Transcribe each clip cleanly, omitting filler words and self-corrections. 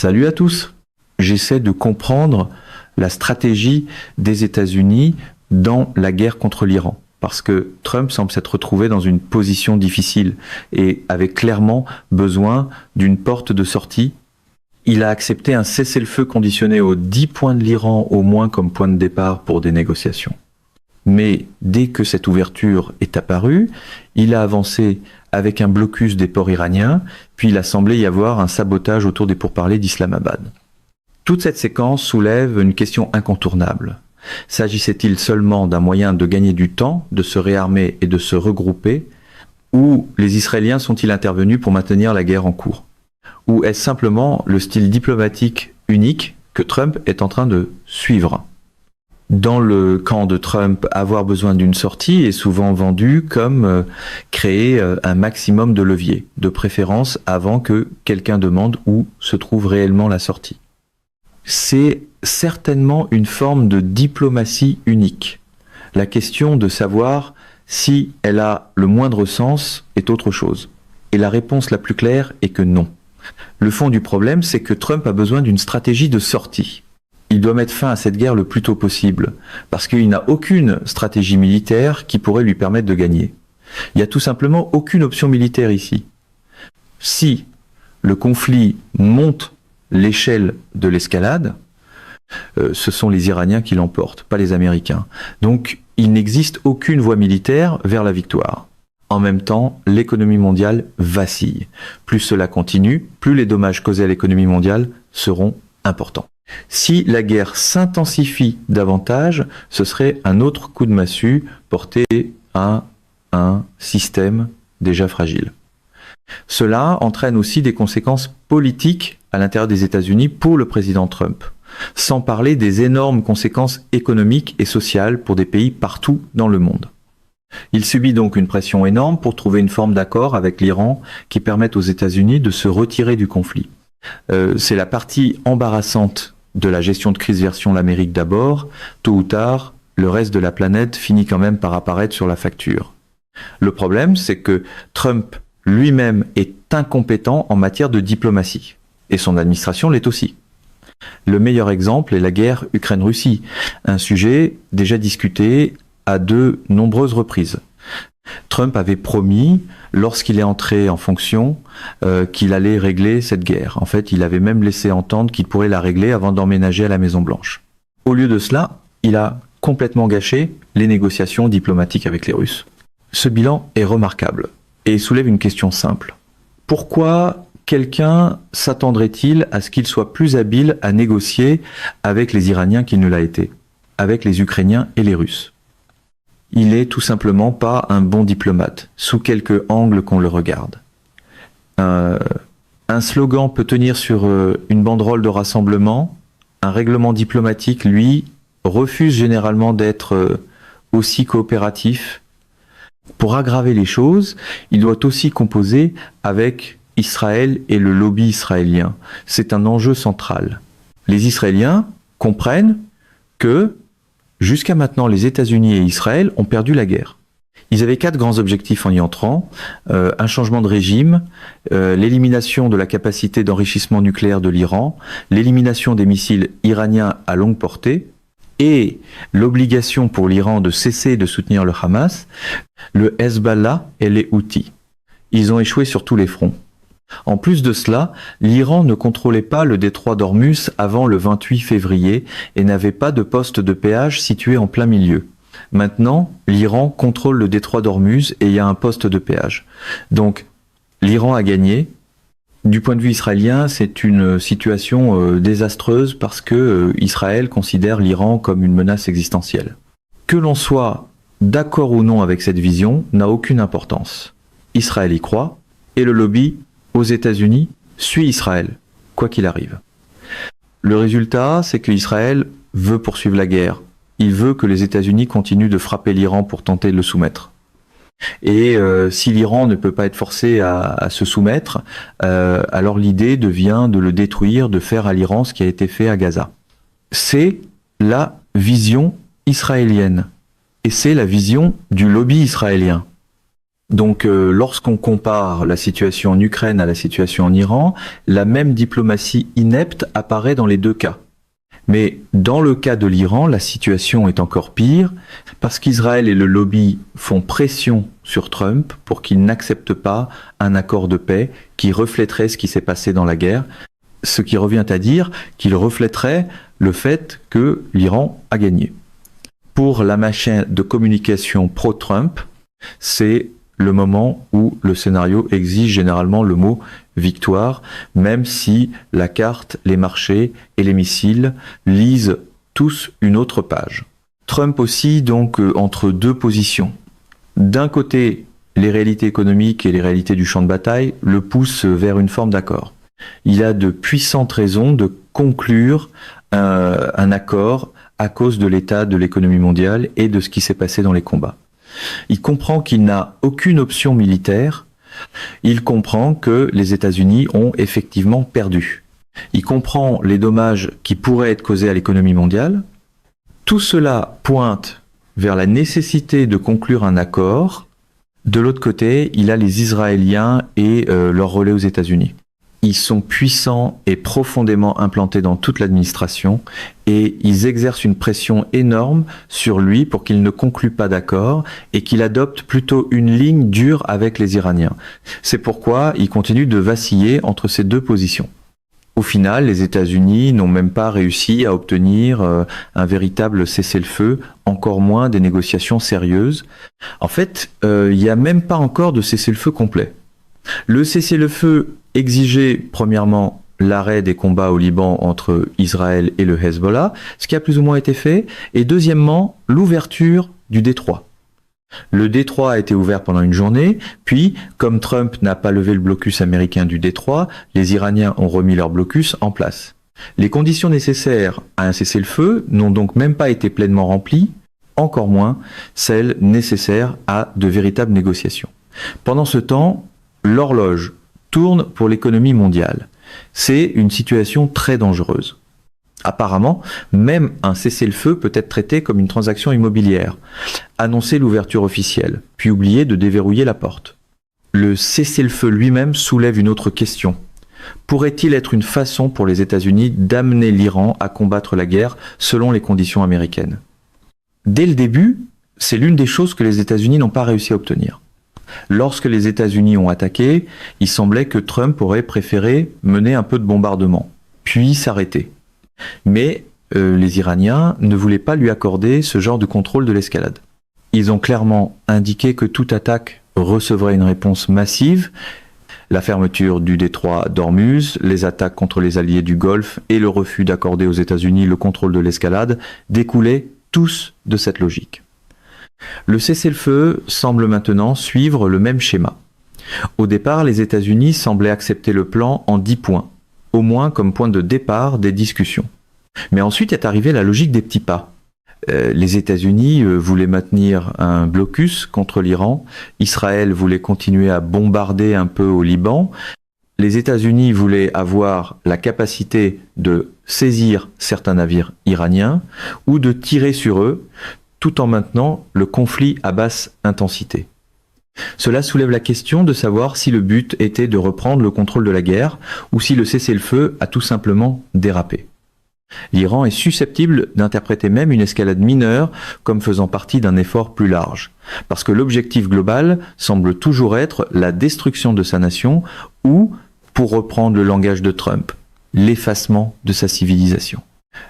Salut à tous. J'essaie de comprendre la stratégie des États-Unis dans la guerre contre l'Iran. Parce que Trump semble s'être retrouvé dans une position difficile et avait clairement besoin d'une porte de sortie. Il a accepté un cessez-le-feu conditionné aux 10 points de l'Iran au moins comme point de départ pour des négociations. Mais dès que cette ouverture est apparue, il a avancé avec un blocus des ports iraniens, puis il a semblé y avoir un sabotage autour des pourparlers d'Islamabad. Toute cette séquence soulève une question incontournable. S'agissait-il seulement d'un moyen de gagner du temps, de se réarmer et de se regrouper, ou les Israéliens sont-ils intervenus pour maintenir la guerre en cours? Ou est-ce simplement le style diplomatique unique que Trump est en train de suivre? Dans le camp de Trump, avoir besoin d'une sortie est souvent vendu comme créer un maximum de leviers, de préférence avant que quelqu'un demande où se trouve réellement la sortie. C'est certainement une forme de diplomatie unique. La question de savoir si elle a le moindre sens est autre chose. Et la réponse la plus claire est que non. Le fond du problème, c'est que Trump a besoin d'une stratégie de sortie. Il doit mettre fin à cette guerre le plus tôt possible, parce qu'il n'a aucune stratégie militaire qui pourrait lui permettre de gagner. Il n'y a tout simplement aucune option militaire ici. Si le conflit monte l'échelle de l'escalade, ce sont les Iraniens qui l'emportent, pas les Américains. Donc, il n'existe aucune voie militaire vers la victoire. En même temps, l'économie mondiale vacille. Plus cela continue, plus les dommages causés à l'économie mondiale seront importants. Si la guerre s'intensifie davantage, ce serait un autre coup de massue porté à un système déjà fragile. Cela entraîne aussi des conséquences politiques à l'intérieur des États-Unis pour le président Trump, sans parler des énormes conséquences économiques et sociales pour des pays partout dans le monde. Il subit donc une pression énorme pour trouver une forme d'accord avec l'Iran qui permette aux États-Unis de se retirer du conflit. C'est la partie embarrassante de la gestion de crise version l'Amérique d'abord. Tôt ou tard, le reste de la planète finit quand même par apparaître sur la facture. Le problème, c'est que Trump lui-même est incompétent en matière de diplomatie. Et son administration l'est aussi. Le meilleur exemple est la guerre Ukraine-Russie, un sujet déjà discuté à de nombreuses reprises. Trump avait promis, lorsqu'il est entré en fonction, qu'il allait régler cette guerre. En fait, il avait même laissé entendre qu'il pourrait la régler avant d'emménager à la Maison-Blanche. Au lieu de cela, il a complètement gâché les négociations diplomatiques avec les Russes. Ce bilan est remarquable et soulève une question simple. Pourquoi quelqu'un s'attendrait-il à ce qu'il soit plus habile à négocier avec les Iraniens qu'il ne l'a été, avec les Ukrainiens et les Russes? Il est tout simplement pas un bon diplomate, sous quelque angle qu'on le regarde. Un slogan peut tenir sur une banderole de rassemblement. Un règlement diplomatique, lui, refuse généralement d'être aussi coopératif. Pour aggraver les choses, il doit aussi composer avec Israël et le lobby israélien. C'est un enjeu central. Les Israéliens comprennent que jusqu'à maintenant, les États-Unis et Israël ont perdu la guerre. Ils avaient 4 grands objectifs en y entrant. Un changement de régime, l'élimination de la capacité d'enrichissement nucléaire de l'Iran, l'élimination des missiles iraniens à longue portée et l'obligation pour l'Iran de cesser de soutenir le Hamas, le Hezbollah et les Houthis. Ils ont échoué sur tous les fronts. En plus de cela, l'Iran ne contrôlait pas le détroit d'Ormuz avant le 28 février et n'avait pas de poste de péage situé en plein milieu. Maintenant, l'Iran contrôle le détroit d'Ormuz et il y a un poste de péage. Donc, l'Iran a gagné. Du point de vue israélien, c'est une situation désastreuse parce que Israël considère l'Iran comme une menace existentielle. Que l'on soit d'accord ou non avec cette vision n'a aucune importance. Israël y croit et le lobby aux États-Unis suit Israël, quoi qu'il arrive. Le résultat, c'est qu'Israël veut poursuivre la guerre. Il veut que les États-Unis continuent de frapper l'Iran pour tenter de le soumettre. Et si l'Iran ne peut pas être forcé à se soumettre, alors l'idée devient de le détruire, de faire à l'Iran ce qui a été fait à Gaza. C'est la vision israélienne. Et c'est la vision du lobby israélien. Donc lorsqu'on compare la situation en Ukraine à la situation en Iran, la même diplomatie inepte apparaît dans les deux cas. Mais dans le cas de l'Iran, la situation est encore pire parce qu'Israël et le lobby font pression sur Trump pour qu'il n'accepte pas un accord de paix qui reflèterait ce qui s'est passé dans la guerre, ce qui revient à dire qu'il reflèterait le fait que l'Iran a gagné. Pour la machine de communication pro-Trump, c'est le moment où le scénario exige généralement le mot victoire, même si la carte, les marchés et les missiles lisent tous une autre page. Trump aussi donc entre deux positions. D'un côté, les réalités économiques et les réalités du champ de bataille le poussent vers une forme d'accord. Il a de puissantes raisons de conclure un accord à cause de l'état de l'économie mondiale et de ce qui s'est passé dans les combats. Il comprend qu'il n'a aucune option militaire. Il comprend que les États-Unis ont effectivement perdu. Il comprend les dommages qui pourraient être causés à l'économie mondiale. Tout cela pointe vers la nécessité de conclure un accord. De l'autre côté, il a les Israéliens et leur relais aux États-Unis. Ils sont puissants et profondément implantés dans toute l'administration et ils exercent une pression énorme sur lui pour qu'il ne conclue pas d'accord et qu'il adopte plutôt une ligne dure avec les Iraniens. C'est pourquoi il continue de vaciller entre ces deux positions. Au final, les États-Unis n'ont même pas réussi à obtenir un véritable cessez-le-feu, encore moins des négociations sérieuses. En fait, il n'y a même pas encore de cessez-le-feu complet. Le cessez-le-feu exigeait premièrement l'arrêt des combats au Liban entre Israël et le Hezbollah, ce qui a plus ou moins été fait, et deuxièmement l'ouverture du détroit. Le détroit a été ouvert pendant une journée, puis comme Trump n'a pas levé le blocus américain du détroit, les Iraniens ont remis leur blocus en place. Les conditions nécessaires à un cessez-le-feu n'ont donc même pas été pleinement remplies, encore moins celles nécessaires à de véritables négociations. Pendant ce temps, l'horloge tourne pour l'économie mondiale. C'est une situation très dangereuse. Apparemment, même un cessez-le-feu peut être traité comme une transaction immobilière. Annoncer l'ouverture officielle, puis oublier de déverrouiller la porte. Le cessez-le-feu lui-même soulève une autre question. Pourrait-il être une façon pour les États-Unis d'amener l'Iran à combattre la guerre selon les conditions américaines? Dès le début, c'est l'une des choses que les États-Unis n'ont pas réussi à obtenir. Lorsque les États-Unis ont attaqué, il semblait que Trump aurait préféré mener un peu de bombardement, puis s'arrêter. Mais les Iraniens ne voulaient pas lui accorder ce genre de contrôle de l'escalade. Ils ont clairement indiqué que toute attaque recevrait une réponse massive. La fermeture du détroit d'Ormuz, les attaques contre les alliés du Golfe et le refus d'accorder aux États-Unis le contrôle de l'escalade découlaient tous de cette logique. Le cessez-le-feu semble maintenant suivre le même schéma. Au départ, les États-Unis semblaient accepter le plan en 10 points, au moins comme point de départ des discussions. Mais ensuite est arrivée la logique des petits pas. Les États-Unis voulaient maintenir un blocus contre l'Iran, Israël voulait continuer à bombarder un peu au Liban, les États-Unis voulaient avoir la capacité de saisir certains navires iraniens ou de tirer sur eux, tout en maintenant le conflit à basse intensité. Cela soulève la question de savoir si le but était de reprendre le contrôle de la guerre ou si le cessez-le-feu a tout simplement dérapé. L'Iran est susceptible d'interpréter même une escalade mineure comme faisant partie d'un effort plus large, parce que l'objectif global semble toujours être la destruction de sa nation ou, pour reprendre le langage de Trump, l'effacement de sa civilisation.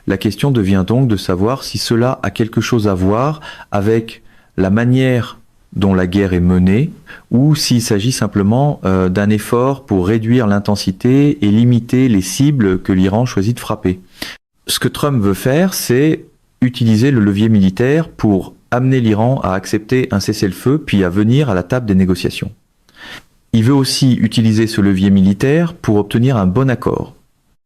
La question devient donc de savoir si cela a quelque chose à voir avec la manière dont la guerre est menée, ou s'il s'agit simplement d'un effort pour réduire l'intensité et limiter les cibles que l'Iran choisit de frapper. Ce que Trump veut faire, c'est utiliser le levier militaire pour amener l'Iran à accepter un cessez-le-feu, puis à venir à la table des négociations. Il veut aussi utiliser ce levier militaire pour obtenir un bon accord.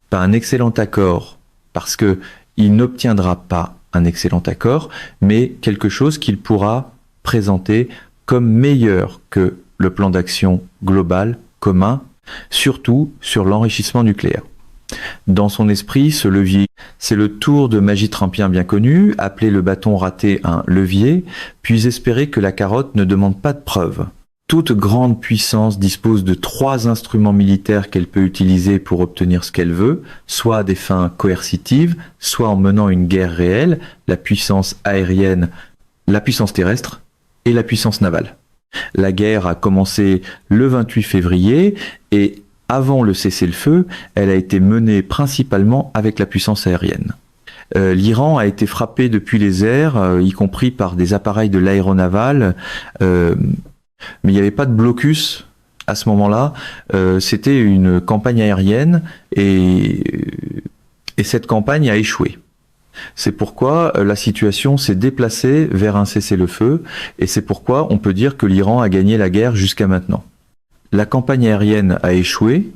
Pas un excellent accord, parce qu'il n'obtiendra pas un excellent accord, mais quelque chose qu'il pourra présenter comme meilleur que le plan d'action global commun, surtout sur l'enrichissement nucléaire. Dans son esprit, ce levier, c'est le tour de magie trumpien bien connu, appeler le bâton raté un levier, puis espérer que la carotte ne demande pas de preuves. Toute grande puissance dispose de 3 instruments militaires qu'elle peut utiliser pour obtenir ce qu'elle veut, soit à des fins coercitives, soit en menant une guerre réelle, la puissance aérienne, la puissance terrestre et la puissance navale. La guerre a commencé le 28 février et avant le cessez-le-feu, elle a été menée principalement avec la puissance aérienne. L'Iran a été frappé depuis les airs, y compris par des appareils de l'aéronaval, mais il n'y avait pas de blocus à ce moment-là. C'était une campagne aérienne et cette campagne a échoué. C'est pourquoi la situation s'est déplacée vers un cessez-le-feu et c'est pourquoi on peut dire que l'Iran a gagné la guerre jusqu'à maintenant. La campagne aérienne a échoué.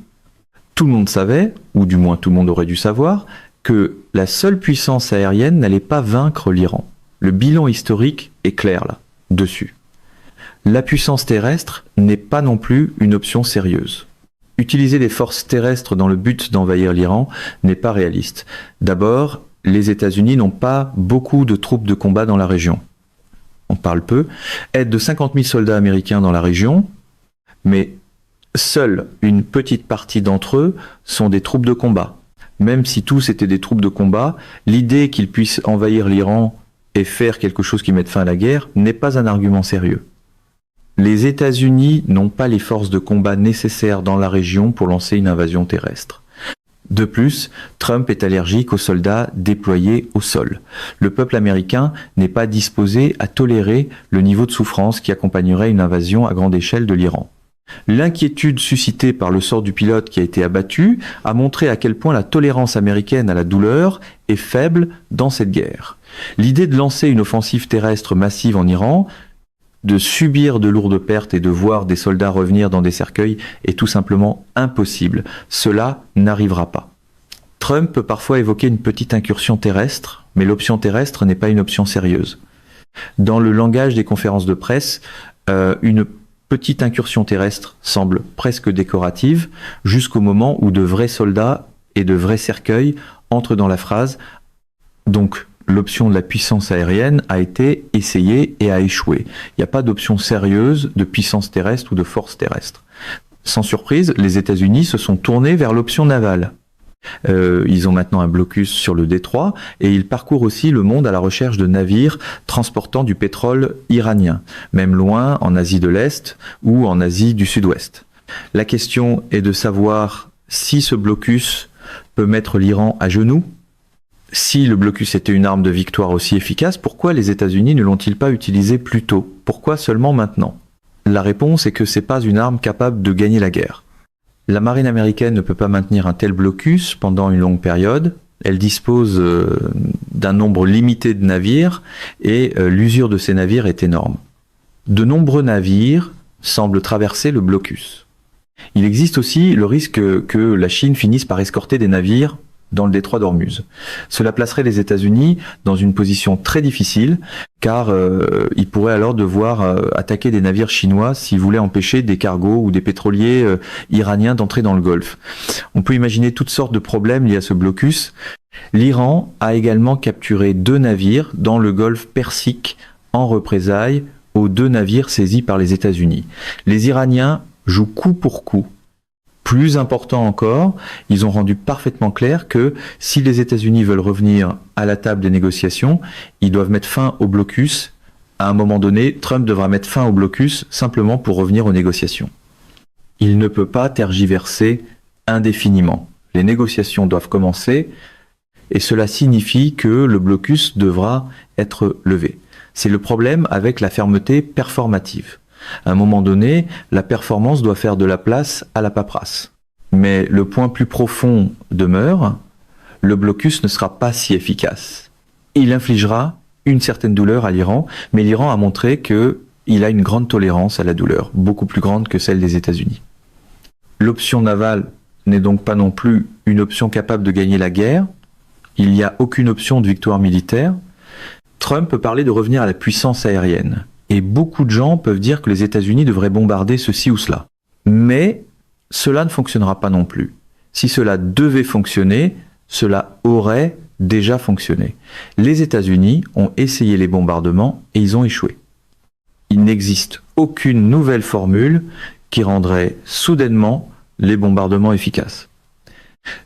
Tout le monde savait, ou du moins tout le monde aurait dû savoir, que la seule puissance aérienne n'allait pas vaincre l'Iran. Le bilan historique est clair là, dessus. La puissance terrestre n'est pas non plus une option sérieuse. Utiliser des forces terrestres dans le but d'envahir l'Iran n'est pas réaliste. D'abord, les États-Unis n'ont pas beaucoup de troupes de combat dans la région. On parle peu. Aide de 50 000 soldats américains dans la région, mais seule une petite partie d'entre eux sont des troupes de combat. Même si tous étaient des troupes de combat, l'idée qu'ils puissent envahir l'Iran et faire quelque chose qui mette fin à la guerre n'est pas un argument sérieux. Les États-Unis n'ont pas les forces de combat nécessaires dans la région pour lancer une invasion terrestre. De plus, Trump est allergique aux soldats déployés au sol. Le peuple américain n'est pas disposé à tolérer le niveau de souffrance qui accompagnerait une invasion à grande échelle de l'Iran. L'inquiétude suscitée par le sort du pilote qui a été abattu a montré à quel point la tolérance américaine à la douleur est faible dans cette guerre. L'idée de lancer une offensive terrestre massive en Iran, de subir de lourdes pertes et de voir des soldats revenir dans des cercueils est tout simplement impossible. Cela n'arrivera pas. Trump peut parfois évoquer une petite incursion terrestre, mais l'option terrestre n'est pas une option sérieuse. Dans le langage des conférences de presse, une petite incursion terrestre semble presque décorative, jusqu'au moment où de vrais soldats et de vrais cercueils entrent dans la phrase. Donc, l'option de la puissance aérienne a été essayée et a échoué. Il n'y a pas d'option sérieuse de puissance terrestre ou de force terrestre. Sans surprise, les États-Unis se sont tournés vers l'option navale. Ils ont maintenant un blocus sur le détroit et ils parcourent aussi le monde à la recherche de navires transportant du pétrole iranien, même loin en Asie de l'Est ou en Asie du Sud-Ouest. La question est de savoir si ce blocus peut mettre l'Iran à genoux. Si le blocus était une arme de victoire aussi efficace, pourquoi les États-Unis ne l'ont-ils pas utilisé plus tôt? Pourquoi seulement maintenant? La réponse est que c'est pas une arme capable de gagner la guerre. La marine américaine ne peut pas maintenir un tel blocus pendant une longue période. Elle dispose d'un nombre limité de navires et l'usure de ces navires est énorme. De nombreux navires semblent traverser le blocus. Il existe aussi le risque que la Chine finisse par escorter des navires dans le détroit d'Ormuz. Cela placerait les États-Unis dans une position très difficile, car ils pourraient alors devoir attaquer des navires chinois s'ils voulaient empêcher des cargos ou des pétroliers iraniens d'entrer dans le Golfe. On peut imaginer toutes sortes de problèmes liés à ce blocus. L'Iran a également capturé 2 navires dans le Golfe Persique en représailles aux 2 navires saisis par les États-Unis. Les Iraniens jouent coup pour coup. Plus important encore, ils ont rendu parfaitement clair que si les États-Unis veulent revenir à la table des négociations, ils doivent mettre fin au blocus. À un moment donné, Trump devra mettre fin au blocus simplement pour revenir aux négociations. Il ne peut pas tergiverser indéfiniment. Les négociations doivent commencer et cela signifie que le blocus devra être levé. C'est le problème avec la fermeté performative. À un moment donné, la performance doit faire de la place à la paperasse. Mais le point plus profond demeure, le blocus ne sera pas si efficace. Il infligera une certaine douleur à l'Iran, mais l'Iran a montré qu'il a une grande tolérance à la douleur, beaucoup plus grande que celle des États-Unis. L'option navale n'est donc pas non plus une option capable de gagner la guerre. Il n'y a aucune option de victoire militaire. Trump peut parler de revenir à la puissance aérienne. Et beaucoup de gens peuvent dire que les États-Unis devraient bombarder ceci ou cela. Mais cela ne fonctionnera pas non plus. Si cela devait fonctionner, cela aurait déjà fonctionné. Les États-Unis ont essayé les bombardements et ils ont échoué. Il n'existe aucune nouvelle formule qui rendrait soudainement les bombardements efficaces.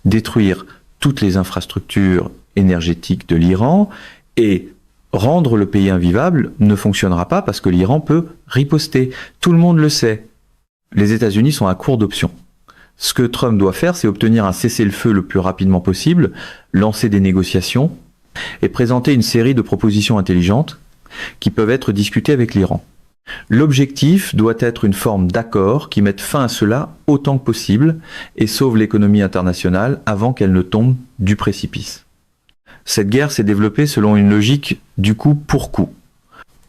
Détruire toutes les infrastructures énergétiques de l'Iran et rendre le pays invivable ne fonctionnera pas parce que l'Iran peut riposter. Tout le monde le sait. Les États-Unis sont à court d'options. Ce que Trump doit faire, c'est obtenir un cessez-le-feu le plus rapidement possible, lancer des négociations et présenter une série de propositions intelligentes qui peuvent être discutées avec l'Iran. L'objectif doit être une forme d'accord qui mette fin à cela autant que possible et sauve l'économie internationale avant qu'elle ne tombe du précipice. Cette guerre s'est développée selon une logique du coup pour coup.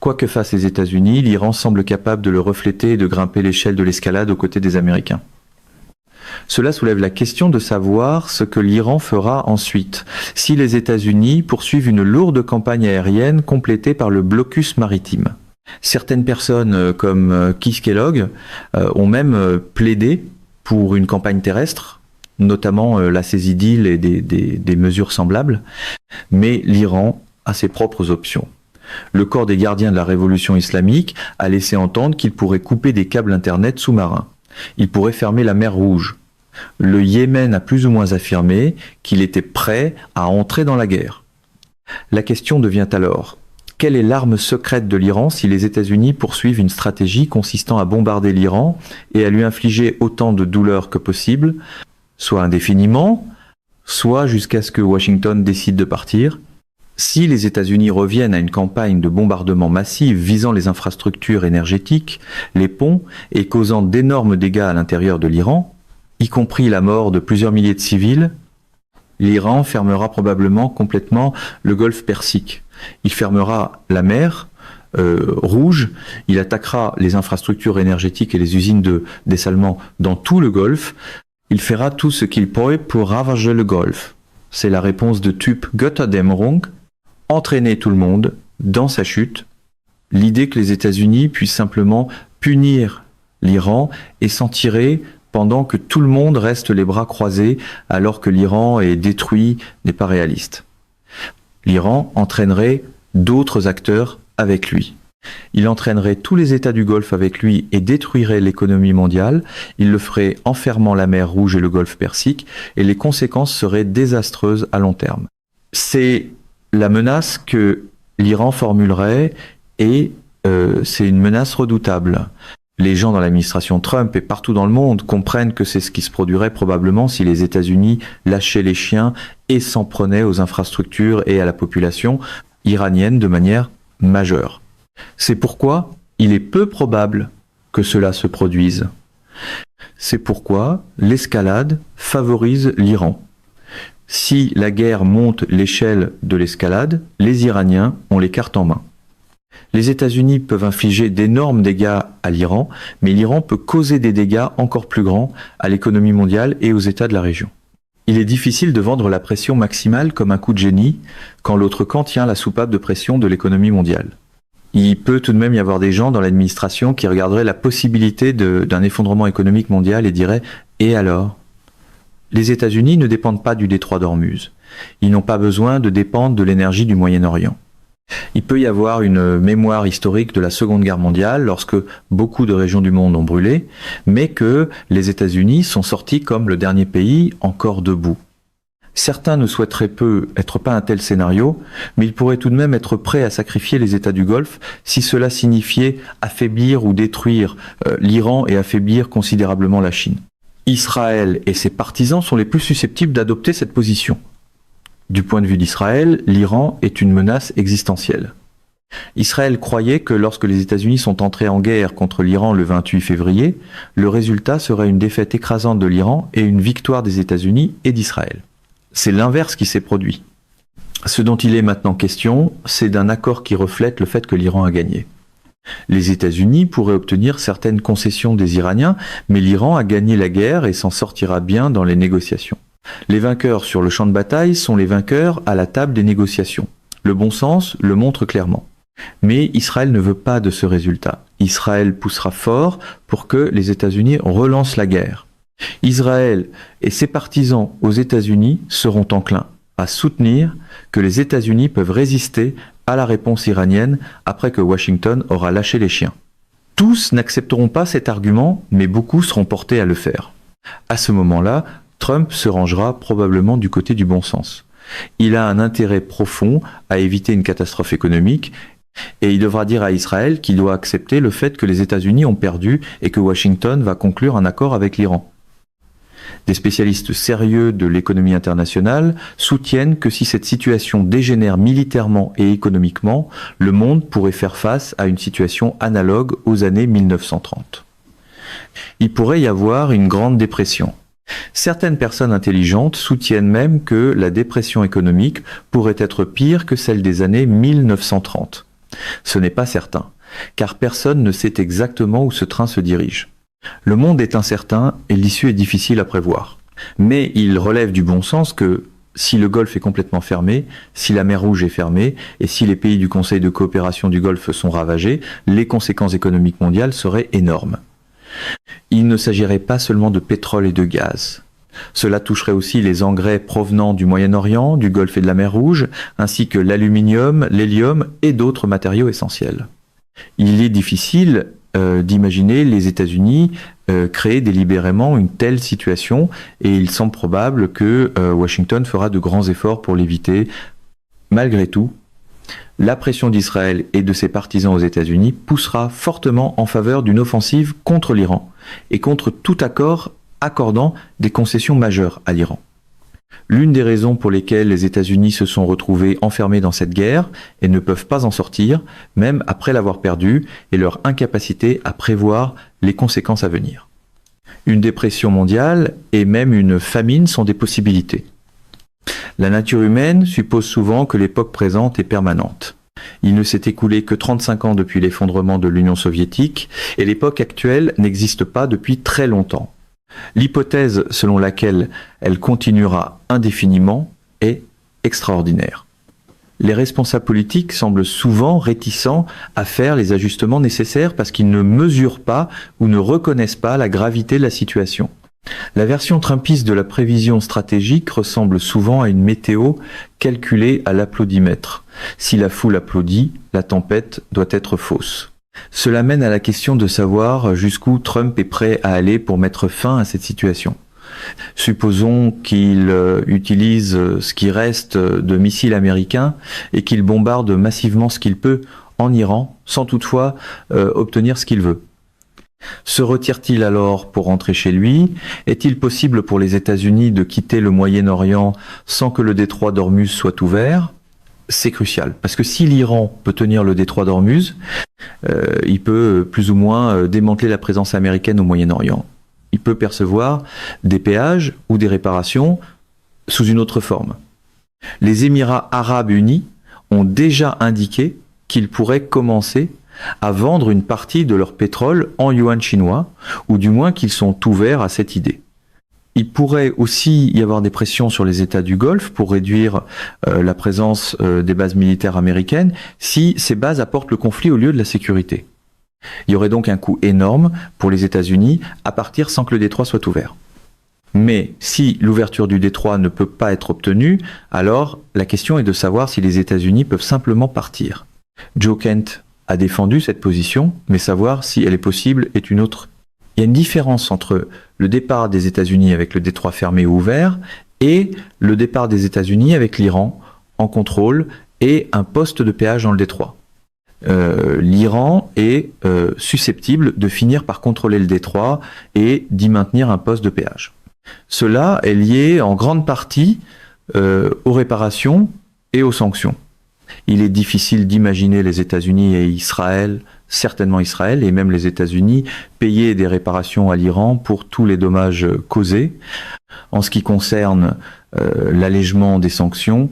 Quoi que fassent les États-Unis, l'Iran semble capable de le refléter et de grimper l'échelle de l'escalade aux côtés des Américains. Cela soulève la question de savoir ce que l'Iran fera ensuite, si les États-Unis poursuivent une lourde campagne aérienne complétée par le blocus maritime. Certaines personnes, comme Keith Kellogg, ont même plaidé pour une campagne terrestre, notamment la saisie d'îles et des mesures semblables, mais l'Iran a ses propres options. Le corps des gardiens de la révolution islamique a laissé entendre qu'il pourrait couper des câbles Internet sous-marins. Il pourrait fermer la mer Rouge. Le Yémen a plus ou moins affirmé qu'il était prêt à entrer dans la guerre. La question devient alors, quelle est l'arme secrète de l'Iran si les États-Unis poursuivent une stratégie consistant à bombarder l'Iran et à lui infliger autant de douleur que possible, soit indéfiniment, soit jusqu'à ce que Washington décide de partir? Si les États-Unis reviennent à une campagne de bombardement massif visant les infrastructures énergétiques, les ponts et causant d'énormes dégâts à l'intérieur de l'Iran, y compris la mort de plusieurs milliers de civils, l'Iran fermera probablement complètement le golfe Persique. Il fermera la mer Rouge, il attaquera les infrastructures énergétiques et les usines de dessalement dans tout le golfe. Il fera tout ce qu'il pourrait pour ravager le golfe. C'est la réponse de type Götterdämmerung, entraîner tout le monde dans sa chute. L'idée que les États-Unis puissent simplement punir l'Iran et s'en tirer pendant que tout le monde reste les bras croisés alors que l'Iran est détruit n'est pas réaliste. L'Iran entraînerait d'autres acteurs avec lui. Il entraînerait tous les États du Golfe avec lui et détruirait l'économie mondiale. Il le ferait en fermant la mer Rouge et le golfe Persique et les conséquences seraient désastreuses à long terme. C'est la menace que l'Iran formulerait et c'est une menace redoutable. Les gens dans l'administration Trump et partout dans le monde comprennent que c'est ce qui se produirait probablement si les États-Unis lâchaient les chiens et s'en prenaient aux infrastructures et à la population iranienne de manière majeure. C'est pourquoi il est peu probable que cela se produise. C'est pourquoi l'escalade favorise l'Iran. Si la guerre monte l'échelle de l'escalade, les Iraniens ont les cartes en main. Les États-Unis peuvent infliger d'énormes dégâts à l'Iran, mais l'Iran peut causer des dégâts encore plus grands à l'économie mondiale et aux États de la région. Il est difficile de vendre la pression maximale comme un coup de génie quand l'autre camp tient la soupape de pression de l'économie mondiale. Il peut tout de même y avoir des gens dans l'administration qui regarderaient la possibilité d'un effondrement économique mondial et diraient « Et alors ?» Les États-Unis ne dépendent pas du détroit d'Ormuz. Ils n'ont pas besoin de dépendre de l'énergie du Moyen-Orient. Il peut y avoir une mémoire historique de la Seconde Guerre mondiale lorsque beaucoup de régions du monde ont brûlé, mais que les États-Unis sont sortis comme le dernier pays encore debout. Certains ne souhaiteraient être pas un tel scénario, mais ils pourraient tout de même être prêts à sacrifier les États du Golfe si cela signifiait affaiblir ou détruire l'Iran et affaiblir considérablement la Chine. Israël et ses partisans sont les plus susceptibles d'adopter cette position. Du point de vue d'Israël, l'Iran est une menace existentielle. Israël croyait que lorsque les États-Unis sont entrés en guerre contre l'Iran le 28 février, le résultat serait une défaite écrasante de l'Iran et une victoire des États-Unis et d'Israël. C'est l'inverse qui s'est produit. Ce dont il est maintenant question, c'est d'un accord qui reflète le fait que l'Iran a gagné. Les États-Unis pourraient obtenir certaines concessions des Iraniens, mais l'Iran a gagné la guerre et s'en sortira bien dans les négociations. Les vainqueurs sur le champ de bataille sont les vainqueurs à la table des négociations. Le bon sens le montre clairement. Mais Israël ne veut pas de ce résultat. Israël poussera fort pour que les États-Unis relancent la guerre. Israël et ses partisans aux États-Unis seront enclins à soutenir que les États-Unis peuvent résister à la réponse iranienne après que Washington aura lâché les chiens. Tous n'accepteront pas cet argument, mais beaucoup seront portés à le faire. À ce moment-là, Trump se rangera probablement du côté du bon sens. Il a un intérêt profond à éviter une catastrophe économique et il devra dire à Israël qu'il doit accepter le fait que les États-Unis ont perdu et que Washington va conclure un accord avec l'Iran. Des spécialistes sérieux de l'économie internationale soutiennent que si cette situation dégénère militairement et économiquement, le monde pourrait faire face à une situation analogue aux années 1930. Il pourrait y avoir une grande dépression. Certaines personnes intelligentes soutiennent même que la dépression économique pourrait être pire que celle des années 1930. Ce n'est pas certain, car personne ne sait exactement où ce train se dirige. Le monde est incertain et l'issue est difficile à prévoir. Mais il relève du bon sens que si le Golfe est complètement fermé, si la mer Rouge est fermée et si les pays du Conseil de coopération du Golfe sont ravagés, les conséquences économiques mondiales seraient énormes. Il ne s'agirait pas seulement de pétrole et de gaz. Cela toucherait aussi les engrais provenant du Moyen-Orient, du Golfe et de la mer Rouge, ainsi que l'aluminium, l'hélium et d'autres matériaux essentiels. Il est difficile d'imaginer les États-Unis créer délibérément une telle situation et il semble probable que Washington fera de grands efforts pour l'éviter. Malgré tout, la pression d'Israël et de ses partisans aux États-Unis poussera fortement en faveur d'une offensive contre l'Iran et contre tout accord accordant des concessions majeures à l'Iran. L'une des raisons pour lesquelles les États-Unis se sont retrouvés enfermés dans cette guerre et ne peuvent pas en sortir, même après l'avoir perdue, est leur incapacité à prévoir les conséquences à venir. Une dépression mondiale et même une famine sont des possibilités. La nature humaine suppose souvent que l'époque présente est permanente. Il ne s'est écoulé que 35 ans depuis l'effondrement de l'Union soviétique et l'époque actuelle n'existe pas depuis très longtemps. L'hypothèse selon laquelle elle continuera indéfiniment est extraordinaire. Les responsables politiques semblent souvent réticents à faire les ajustements nécessaires parce qu'ils ne mesurent pas ou ne reconnaissent pas la gravité de la situation. La version trumpiste de la prévision stratégique ressemble souvent à une météo calculée à l'applaudimètre. Si la foule applaudit, la tempête doit être fausse. Cela mène à la question de savoir jusqu'où Trump est prêt à aller pour mettre fin à cette situation. Supposons qu'il utilise ce qui reste de missiles américains et qu'il bombarde massivement ce qu'il peut en Iran, sans toutefois obtenir ce qu'il veut. Se retire-t-il alors pour rentrer chez lui? Est-il possible pour les États-Unis de quitter le Moyen-Orient sans que le détroit d'Ormuz soit ouvert? C'est crucial, parce que si l'Iran peut tenir le détroit d'Ormuz, il peut plus ou moins démanteler la présence américaine au Moyen-Orient. Il peut percevoir des péages ou des réparations sous une autre forme. Les Émirats arabes unis ont déjà indiqué qu'ils pourraient commencer à vendre une partie de leur pétrole en yuan chinois, ou du moins qu'ils sont ouverts à cette idée. Il pourrait aussi y avoir des pressions sur les États du Golfe pour réduire la présence des bases militaires américaines si ces bases apportent le conflit au lieu de la sécurité. Il y aurait donc un coût énorme pour les États-Unis à partir sans que le détroit soit ouvert. Mais si l'ouverture du détroit ne peut pas être obtenue, alors la question est de savoir si les États-Unis peuvent simplement partir. Joe Kent a défendu cette position, mais savoir si elle est possible est une autre. Il y a une différence entre le départ des États-Unis avec le détroit fermé ou ouvert et le départ des États-Unis avec l'Iran en contrôle et un poste de péage dans le détroit. L'Iran est susceptible de finir par contrôler le détroit et d'y maintenir un poste de péage. Cela est lié en grande partie aux réparations et aux sanctions. Il est difficile d'imaginer les États-Unis et Israël, certainement Israël et même les États-Unis, payer des réparations à l'Iran pour tous les dommages causés. En ce qui concerne l'allègement des sanctions,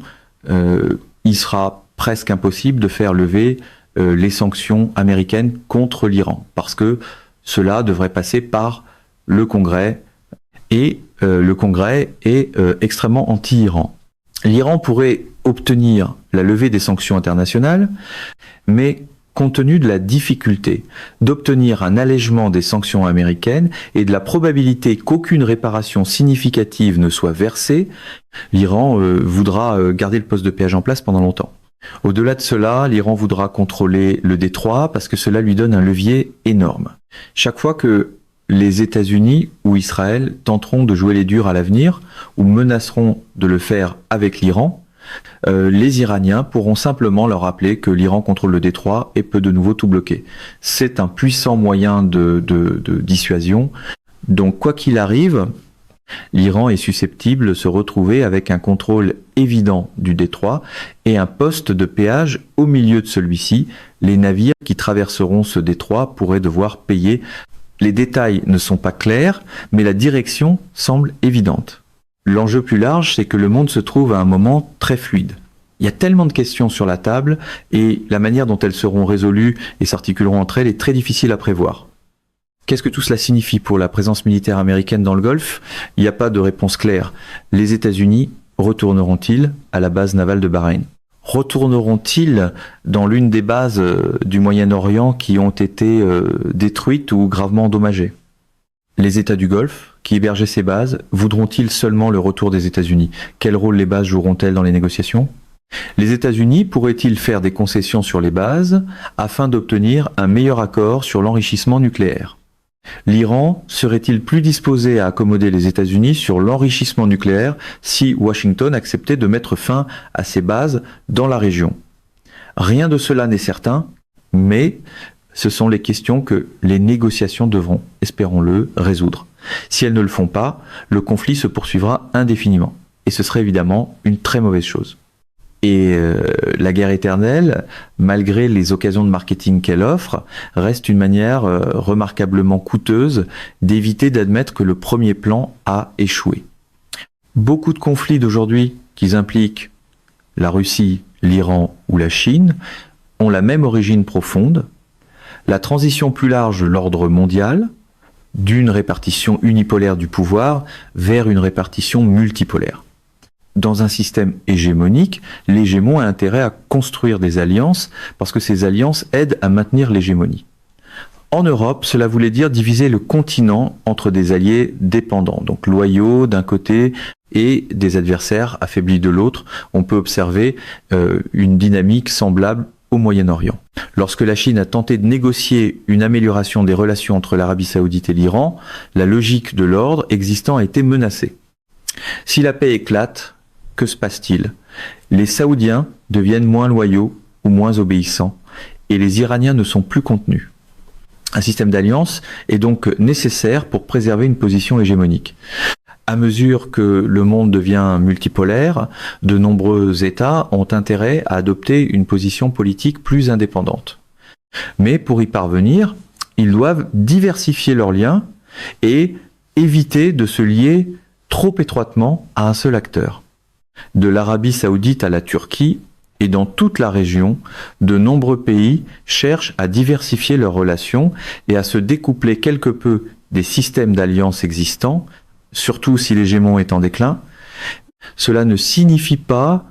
il sera presque impossible de faire lever les sanctions américaines contre l'Iran, parce que cela devrait passer par le Congrès, et le Congrès est extrêmement anti-Iran. L'Iran pourrait obtenir la levée des sanctions internationales, mais compte tenu de la difficulté d'obtenir un allègement des sanctions américaines et de la probabilité qu'aucune réparation significative ne soit versée, l'Iran voudra garder le poste de péage en place pendant longtemps. Au-delà de cela, l'Iran voudra contrôler le détroit parce que cela lui donne un levier énorme. Chaque fois que les États-Unis ou Israël tenteront de jouer les durs à l'avenir ou menaceront de le faire avec l'Iran, les Iraniens pourront simplement leur rappeler que l'Iran contrôle le détroit et peut de nouveau tout bloquer. C'est un puissant moyen de dissuasion. Donc quoi qu'il arrive, l'Iran est susceptible de se retrouver avec un contrôle évident du détroit et un poste de péage au milieu de celui-ci. Les navires qui traverseront ce détroit pourraient devoir payer. Les détails ne sont pas clairs, mais la direction semble évidente. L'enjeu plus large, c'est que le monde se trouve à un moment très fluide. Il y a tellement de questions sur la table et la manière dont elles seront résolues et s'articuleront entre elles est très difficile à prévoir. Qu'est-ce que tout cela signifie pour la présence militaire américaine dans le Golfe? Il n'y a pas de réponse claire. Les États-Unis retourneront-ils à la base navale de Bahreïn? Retourneront-ils dans l'une des bases du Moyen-Orient qui ont été détruites ou gravement endommagées? Les États du Golfe, qui hébergeaient ces bases, voudront-ils seulement le retour des États-Unis? Quel rôle les bases joueront-elles dans les négociations? Les États-Unis pourraient-ils faire des concessions sur les bases afin d'obtenir un meilleur accord sur l'enrichissement nucléaire? L'Iran serait-il plus disposé à accommoder les États-Unis sur l'enrichissement nucléaire si Washington acceptait de mettre fin à ses bases dans la région? Rien de cela n'est certain, mais ce sont les questions que les négociations devront, espérons-le, résoudre. Si elles ne le font pas, le conflit se poursuivra indéfiniment. Et ce serait évidemment une très mauvaise chose. Et la guerre éternelle, malgré les occasions de marketing qu'elle offre, reste une manière remarquablement coûteuse d'éviter d'admettre que le premier plan a échoué. Beaucoup de conflits d'aujourd'hui qui impliquent la Russie, l'Iran ou la Chine ont la même origine profonde, la transition plus large de l'ordre mondial, d'une répartition unipolaire du pouvoir vers une répartition multipolaire. Dans un système hégémonique, l'hégémon a intérêt à construire des alliances parce que ces alliances aident à maintenir l'hégémonie. En Europe, cela voulait dire diviser le continent entre des alliés dépendants, donc loyaux d'un côté et des adversaires affaiblis de l'autre. On peut observer une dynamique semblable au Moyen-Orient. Lorsque la Chine a tenté de négocier une amélioration des relations entre l'Arabie Saoudite et l'Iran, la logique de l'ordre existant a été menacée. Si la paix éclate, que se passe-t-il? Les Saoudiens deviennent moins loyaux ou moins obéissants et les Iraniens ne sont plus contenus. Un système d'alliance est donc nécessaire pour préserver une position hégémonique. À mesure que le monde devient multipolaire, de nombreux États ont intérêt à adopter une position politique plus indépendante. Mais pour y parvenir, ils doivent diversifier leurs liens et éviter de se lier trop étroitement à un seul acteur. De l'Arabie Saoudite à la Turquie et dans toute la région, de nombreux pays cherchent à diversifier leurs relations et à se découpler quelque peu des systèmes d'alliance existants, surtout si l'hégémon est en déclin. Cela ne signifie pas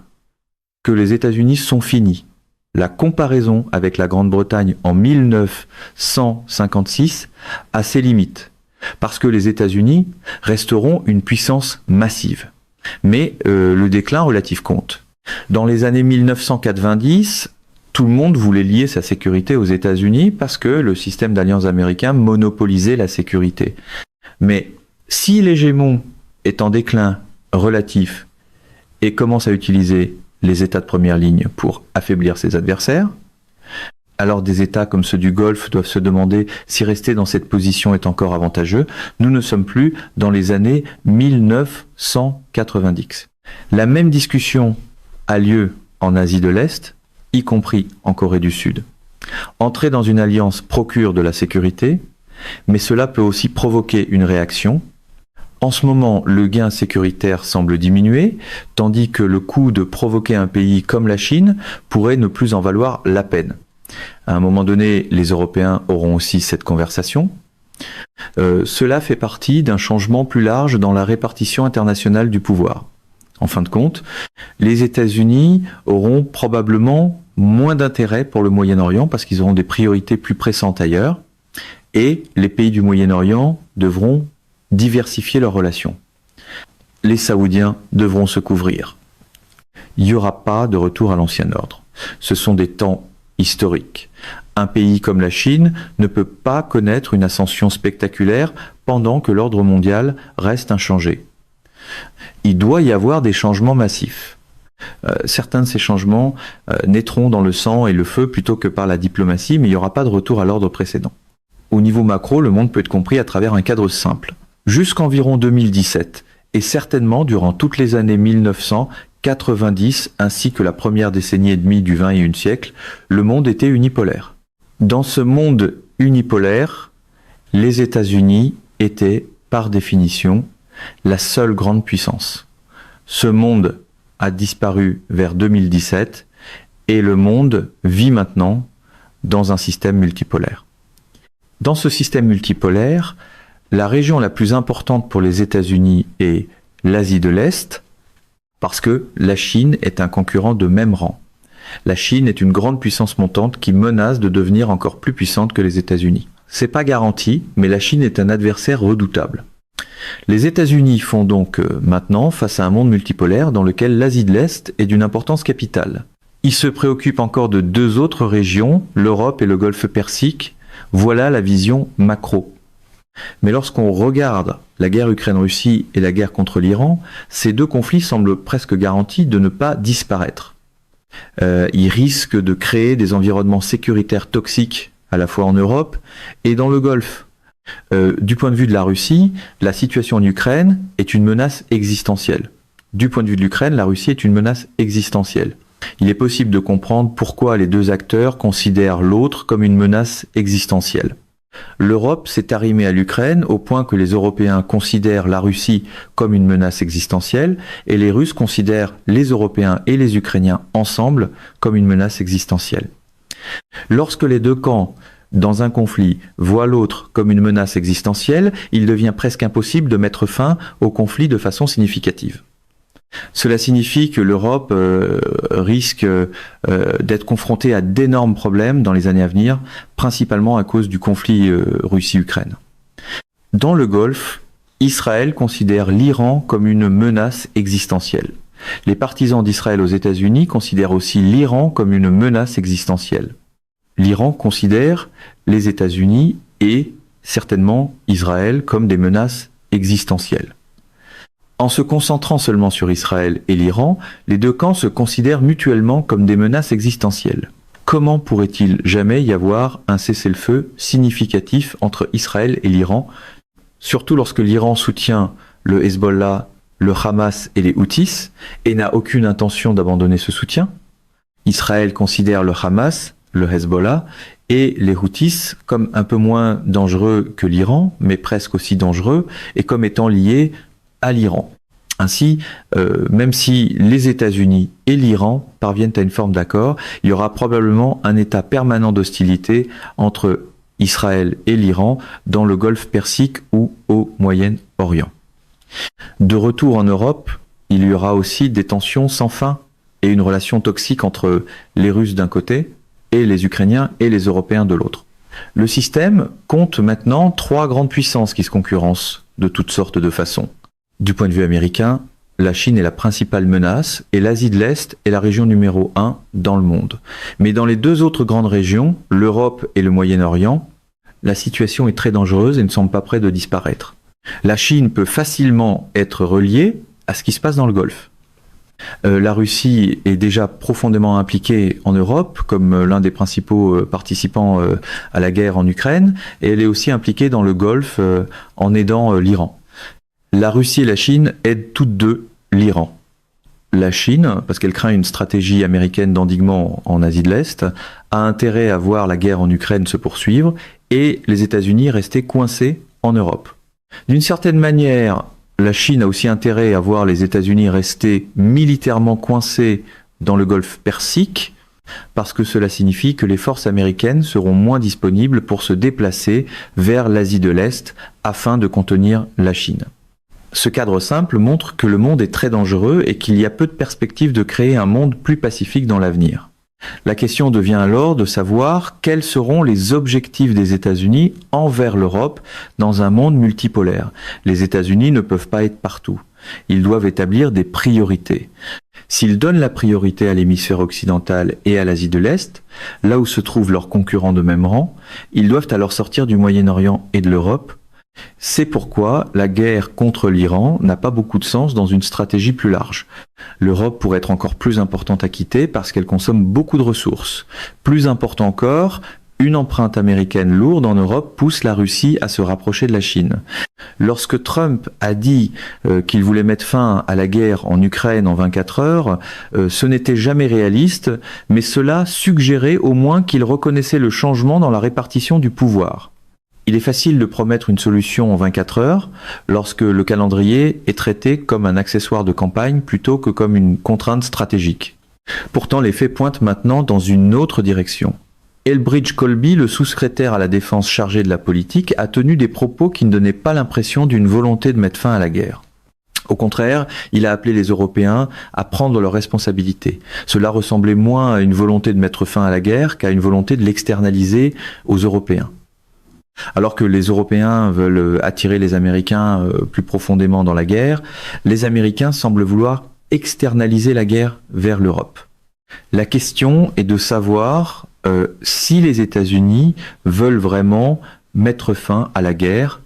que les États-Unis sont finis. La comparaison avec la Grande-Bretagne en 1956 a ses limites, parce que les États-Unis resteront une puissance massive. Mais le déclin relatif compte. Dans les années 1990, tout le monde voulait lier sa sécurité aux États-Unis parce que le système d'alliance américain monopolisait la sécurité. Mais si l'hégémon est en déclin relatif et commence à utiliser les États de première ligne pour affaiblir ses adversaires, alors des États comme ceux du Golfe doivent se demander si rester dans cette position est encore avantageux. Nous ne sommes plus dans les années 1990. La même discussion a lieu en Asie de l'Est, y compris en Corée du Sud. Entrer dans une alliance procure de la sécurité, mais cela peut aussi provoquer une réaction. En ce moment, le gain sécuritaire semble diminuer, tandis que le coût de provoquer un pays comme la Chine pourrait ne plus en valoir la peine. À un moment donné, les Européens auront aussi cette conversation. Cela fait partie d'un changement plus large dans la répartition internationale du pouvoir. En fin de compte, les États-Unis auront probablement moins d'intérêt pour le Moyen-Orient parce qu'ils auront des priorités plus pressantes ailleurs, et les pays du Moyen-Orient devront diversifier leurs relations. Les Saoudiens devront se couvrir. Il n'y aura pas de retour à l'ancien ordre. Ce sont des temps historiques. Un pays comme la Chine ne peut pas connaître une ascension spectaculaire pendant que l'ordre mondial reste inchangé. Il doit y avoir des changements massifs. Certains de ces changements naîtront dans le sang et le feu plutôt que par la diplomatie, mais il n'y aura pas de retour à l'ordre précédent. Au niveau macro, le monde peut être compris à travers un cadre simple. Jusqu'environ 2017, et certainement durant toutes les années 1990, ainsi que la première décennie et demie du XXIe siècle, le monde était unipolaire. Dans ce monde unipolaire, les États-Unis étaient, par définition, la seule grande puissance. Ce monde a disparu vers 2017 et le monde vit maintenant dans un système multipolaire. Dans ce système multipolaire, la région la plus importante pour les États-Unis est l'Asie de l'Est, parce que la Chine est un concurrent de même rang. La Chine est une grande puissance montante qui menace de devenir encore plus puissante que les États-Unis. C'est pas garanti, mais la Chine est un adversaire redoutable. Les États-Unis font donc maintenant face à un monde multipolaire dans lequel l'Asie de l'Est est d'une importance capitale. Ils se préoccupent encore de deux autres régions, l'Europe et le Golfe Persique. Voilà la vision macro. Mais lorsqu'on regarde la guerre Ukraine-Russie et la guerre contre l'Iran, ces deux conflits semblent presque garantis de ne pas disparaître. Ils risquent de créer des environnements sécuritaires toxiques à la fois en Europe et dans le Golfe. Du point de vue de la Russie, la situation en Ukraine est une menace existentielle. Du point de vue de l'Ukraine, la Russie est une menace existentielle. Il est possible de comprendre pourquoi les deux acteurs considèrent l'autre comme une menace existentielle. L'Europe s'est arrimée à l'Ukraine au point que les Européens considèrent la Russie comme une menace existentielle et les Russes considèrent les Européens et les Ukrainiens ensemble comme une menace existentielle. Lorsque les deux camps dans un conflit voient l'autre comme une menace existentielle, il devient presque impossible de mettre fin au conflit de façon significative. Cela signifie que l'Europe risque d'être confrontée à d'énormes problèmes dans les années à venir, principalement à cause du conflit Russie-Ukraine. Dans le Golfe, Israël considère l'Iran comme une menace existentielle. Les partisans d'Israël aux États-Unis considèrent aussi l'Iran comme une menace existentielle. L'Iran considère les États-Unis et certainement Israël comme des menaces existentielles. En se concentrant seulement sur Israël et l'Iran, les deux camps se considèrent mutuellement comme des menaces existentielles. Comment pourrait-il jamais y avoir un cessez-le-feu significatif entre Israël et l'Iran, surtout lorsque l'Iran soutient le Hezbollah, le Hamas et les Houthis, et n'a aucune intention d'abandonner ce soutien? Israël considère le Hamas, le Hezbollah et les Houthis comme un peu moins dangereux que l'Iran, mais presque aussi dangereux, et comme étant liés à l'Iran. Ainsi, même si les États-Unis et l'Iran parviennent à une forme d'accord, il y aura probablement un état permanent d'hostilité entre Israël et l'Iran dans le Golfe Persique ou au Moyen-Orient. De retour en Europe, il y aura aussi des tensions sans fin et une relation toxique entre les Russes d'un côté et les Ukrainiens et les Européens de l'autre. Le système compte maintenant 3 grandes puissances qui se concurrencent de toutes sortes de façons. Du point de vue américain, la Chine est la principale menace et l'Asie de l'Est est la région numéro 1 dans le monde. Mais dans les deux autres grandes régions, l'Europe et le Moyen-Orient, la situation est très dangereuse et ne semble pas près de disparaître. La Chine peut facilement être reliée à ce qui se passe dans le Golfe. La Russie est déjà profondément impliquée en Europe comme l'un des principaux participants à la guerre en Ukraine et elle est aussi impliquée dans le Golfe en aidant l'Iran. La Russie et la Chine aident toutes deux l'Iran. La Chine, parce qu'elle craint une stratégie américaine d'endiguement en Asie de l'Est, a intérêt à voir la guerre en Ukraine se poursuivre et les États-Unis rester coincés en Europe. D'une certaine manière, la Chine a aussi intérêt à voir les États-Unis rester militairement coincés dans le Golfe Persique, parce que cela signifie que les forces américaines seront moins disponibles pour se déplacer vers l'Asie de l'Est afin de contenir la Chine. Ce cadre simple montre que le monde est très dangereux et qu'il y a peu de perspectives de créer un monde plus pacifique dans l'avenir. La question devient alors de savoir quels seront les objectifs des États-Unis envers l'Europe dans un monde multipolaire. Les États-Unis ne peuvent pas être partout. Ils doivent établir des priorités. S'ils donnent la priorité à l'hémisphère occidental et à l'Asie de l'Est, là où se trouvent leurs concurrents de même rang, ils doivent alors sortir du Moyen-Orient et de l'Europe. C'est pourquoi la guerre contre l'Iran n'a pas beaucoup de sens dans une stratégie plus large. L'Europe pourrait être encore plus importante à quitter parce qu'elle consomme beaucoup de ressources. Plus important encore, une empreinte américaine lourde en Europe pousse la Russie à se rapprocher de la Chine. Lorsque Trump a dit qu'il voulait mettre fin à la guerre en Ukraine en 24 heures, ce n'était jamais réaliste, mais cela suggérait au moins qu'il reconnaissait le changement dans la répartition du pouvoir. Il est facile de promettre une solution en 24 heures lorsque le calendrier est traité comme un accessoire de campagne plutôt que comme une contrainte stratégique. Pourtant, les faits pointent maintenant dans une autre direction. Elbridge Colby, le sous-secrétaire à la défense chargé de la politique, a tenu des propos qui ne donnaient pas l'impression d'une volonté de mettre fin à la guerre. Au contraire, il a appelé les Européens à prendre leurs responsabilités. Cela ressemblait moins à une volonté de mettre fin à la guerre qu'à une volonté de l'externaliser aux Européens. Alors que les Européens veulent attirer les Américains plus profondément dans la guerre, les Américains semblent vouloir externaliser la guerre vers l'Europe. La question est de savoir si les États-Unis veulent vraiment mettre fin à la guerre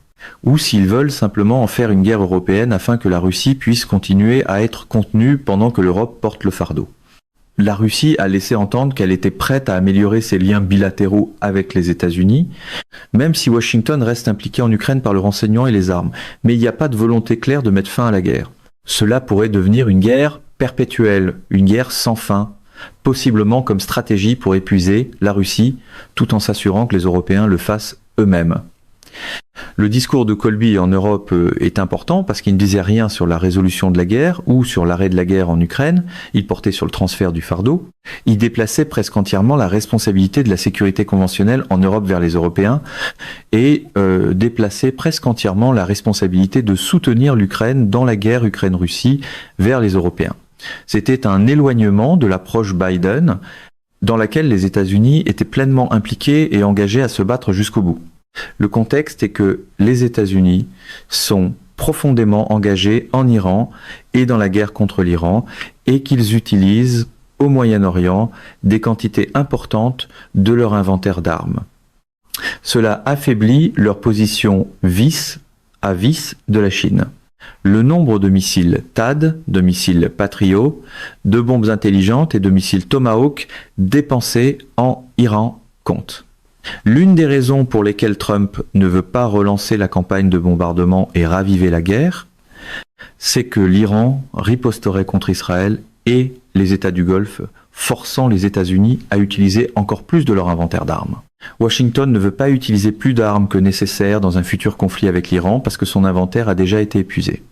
ou s'ils veulent simplement en faire une guerre européenne afin que la Russie puisse continuer à être contenue pendant que l'Europe porte le fardeau. La Russie a laissé entendre qu'elle était prête à améliorer ses liens bilatéraux avec les États-Unis, même si Washington reste impliqué en Ukraine par le renseignement et les armes. Mais il n'y a pas de volonté claire de mettre fin à la guerre. Cela pourrait devenir une guerre perpétuelle, une guerre sans fin, possiblement comme stratégie pour épuiser la Russie, tout en s'assurant que les Européens le fassent eux-mêmes. Le discours de Colby en Europe est important parce qu'il ne disait rien sur la résolution de la guerre ou sur l'arrêt de la guerre en Ukraine, il portait sur le transfert du fardeau, il déplaçait presque entièrement la responsabilité de la sécurité conventionnelle en Europe vers les Européens et déplaçait presque entièrement la responsabilité de soutenir l'Ukraine dans la guerre Ukraine-Russie vers les Européens. C'était un éloignement de l'approche Biden dans laquelle les États-Unis étaient pleinement impliqués et engagés à se battre jusqu'au bout. Le contexte est que les États-Unis sont profondément engagés en Iran et dans la guerre contre l'Iran et qu'ils utilisent au Moyen-Orient des quantités importantes de leur inventaire d'armes. Cela affaiblit leur position vis à vis de la Chine. Le nombre de missiles THAAD, de missiles Patriot, de bombes intelligentes et de missiles Tomahawk dépensés en Iran compte. L'une des raisons pour lesquelles Trump ne veut pas relancer la campagne de bombardement et raviver la guerre, c'est que l'Iran riposterait contre Israël et les États du Golfe, forçant les États-Unis à utiliser encore plus de leur inventaire d'armes. Washington ne veut pas utiliser plus d'armes que nécessaire dans un futur conflit avec l'Iran parce que son inventaire a déjà été épuisé.